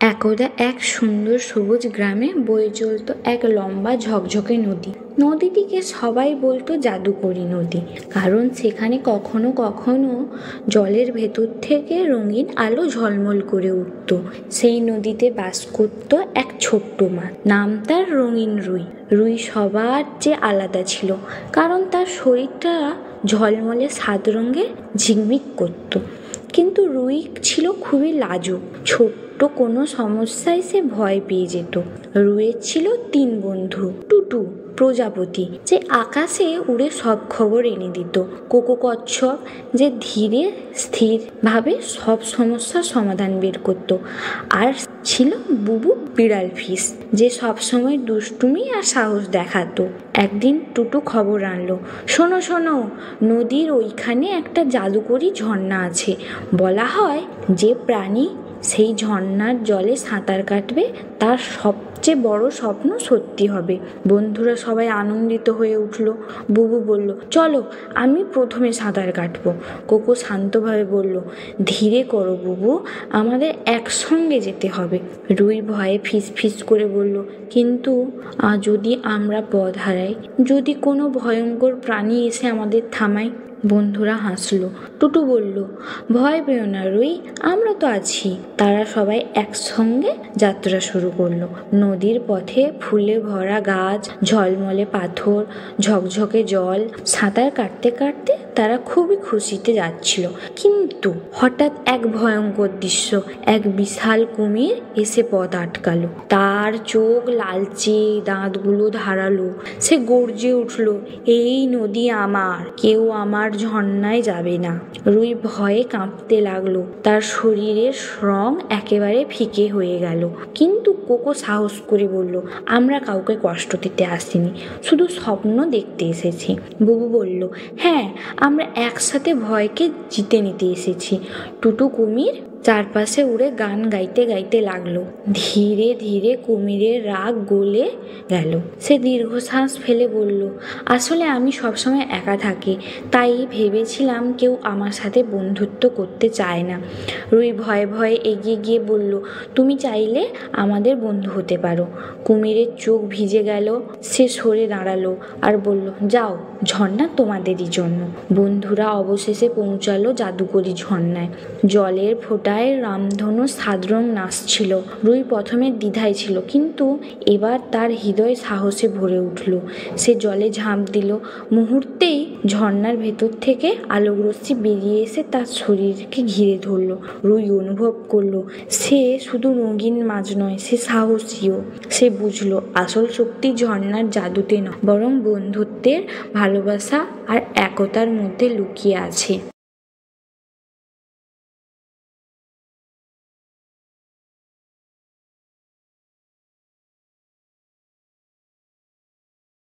একদা এক সুন্দর সবুজ গ্রামে বয়ে চলত এক লম্বা ঝকঝকে নদী। নদীটিকে সবাই বলতো জাদুকরী নদী, কারণ সেখানে কখনো কখনো জলের ভেতর থেকে রঙিন আলো ঝলমল করে উঠত। সেই নদীতে বাস করত এক ছোট্ট মাছ, নাম তার রঙিন রুই। রুই সবার চেয়ে আলাদা ছিল, কারণ তার শরীরটা ঝলমলে সাত রঙের ঝিকমিক করত। কিন্তু রুই ছিল খুবই লাজুক। ছোট্ট কোনো সমস্যায় সে ভয় পেয়ে যেত। রুইয়ের ছিল তিন বন্ধু: টুটু প্রজাপতি, যে আকাশে উড়ে সব খবর এনে দিত; কোকো কচ্ছপ, যে ধীরে স্থিরভাবে সব সমস্যার সমাধান বের করত; আর ছিল বুবু বিড়াল ফিস, যে সবসময় দুষ্টুমি আর সাহস দেখাতো। একদিন টুটু খবর আনলো, শোনো শোনো, নদীর ওইখানে একটা জাদুকরী ঝর্ণা আছে। বলা হয় যে প্রাণী সেই ঝর্ণার জলে সাঁতার কাটবে, তার সবচেয়ে বড় স্বপ্ন সত্যি হবে। বন্ধুরা সবাই আনন্দিত হয়ে উঠল। বুবু বলল, চলো, আমি প্রথমে সাঁতার কাটবো। কোকো শান্তভাবে বলল, ধীরে করো বুবু, আমাদের একসঙ্গে যেতে হবে। রুই ভয়ে ফিস ফিস করে বলল, কিন্তু যদি আমরা পথ হারাই, যদি কোনো ভয়ঙ্কর প্রাণী এসে আমাদের থামায়? বন্ধুরা হাসলো। টুটু বলল, ভয় পেও না রুই, আমরা তো আছি। তারা সবাই একসঙ্গে যাত্রা শুরু করলো। নদীর পথে ফুলে ভরা গাছ, ঝলমলে পাথর, ঝকঝকে জল। সাঁতার কাটতে কাটতে তারা খুবই খুশিতে যাচ্ছিল। কিন্তু হঠাৎ এক ভয়ঙ্কর দৃশ্য, এক বিশাল কুমির এসে পথ আটকালো। তার চোখ লালচে, দাঁতগুলো ধারালো। সে গর্জে উঠল, এই নদী আমার, কেউ আমার ঝর্ণায় যাবে না। রুই ভয়ে কাঁপতে লাগলো, তার শরীরের রং একেবারে ফিকে হয়ে গেল। কিন্তু কোকো সাহস করে বলল, আমরা কাউকে কষ্ট দিতে আসিনি, শুধু স্বপ্ন দেখতে এসেছি। বুবু বলল, হ্যাঁ, আমরা একসাথে ভয়কে জিতে নিতে এসেছি। টুটু কুমির চারপাশে উড়ে গান গাইতে গাইতে লাগলো। ধীরে ধীরে কুমিরের রাগ গলে গেল। সে দীর্ঘশ্বাস ফেলে বলল, আসলে আমি সবসময় একা থাকি, তাই ভেবেছিলাম কেউ আমার সাথে বন্ধুত্ব করতে চায় না। রুই ভয়ে ভয়ে এগিয়ে গিয়ে বলল, তুমি চাইলে আমাদের বন্ধু হতে পারো। কুমিরের চোখ ভিজে গেল। সে সরে দাঁড়ালো আর বলল, যাও, ঝর্ণা তোমাদেরই জন্য। বন্ধুরা অবশেষে পৌঁছালো জাদুকরী ঝর্ণায়। জলের ফোঁটায় রামধনু সাত রং নাচছিল। রুই প্রথমে দ্বিধায় ছিল, কিন্তু এবার তার হৃদয় সাহসে ভরে উঠল। সে জলে ঝাঁপ দিল। মুহূর্তেই ঝর্ণার ভেতর থেকে আলোক রশ্মি বেরিয়ে এসে তার শরীরকে ঘিরে ধরল। রুই অনুভব করলো সে শুধু রঙিন মাছ নয়, সে সাহসীও। সে বুঝলো আসল শক্তি ঝর্ণার জাদুতে নয়, বরং বন্ধুত্বের, ভালোবাসা আর একতার মধ্যে লুকিয়ে আছে।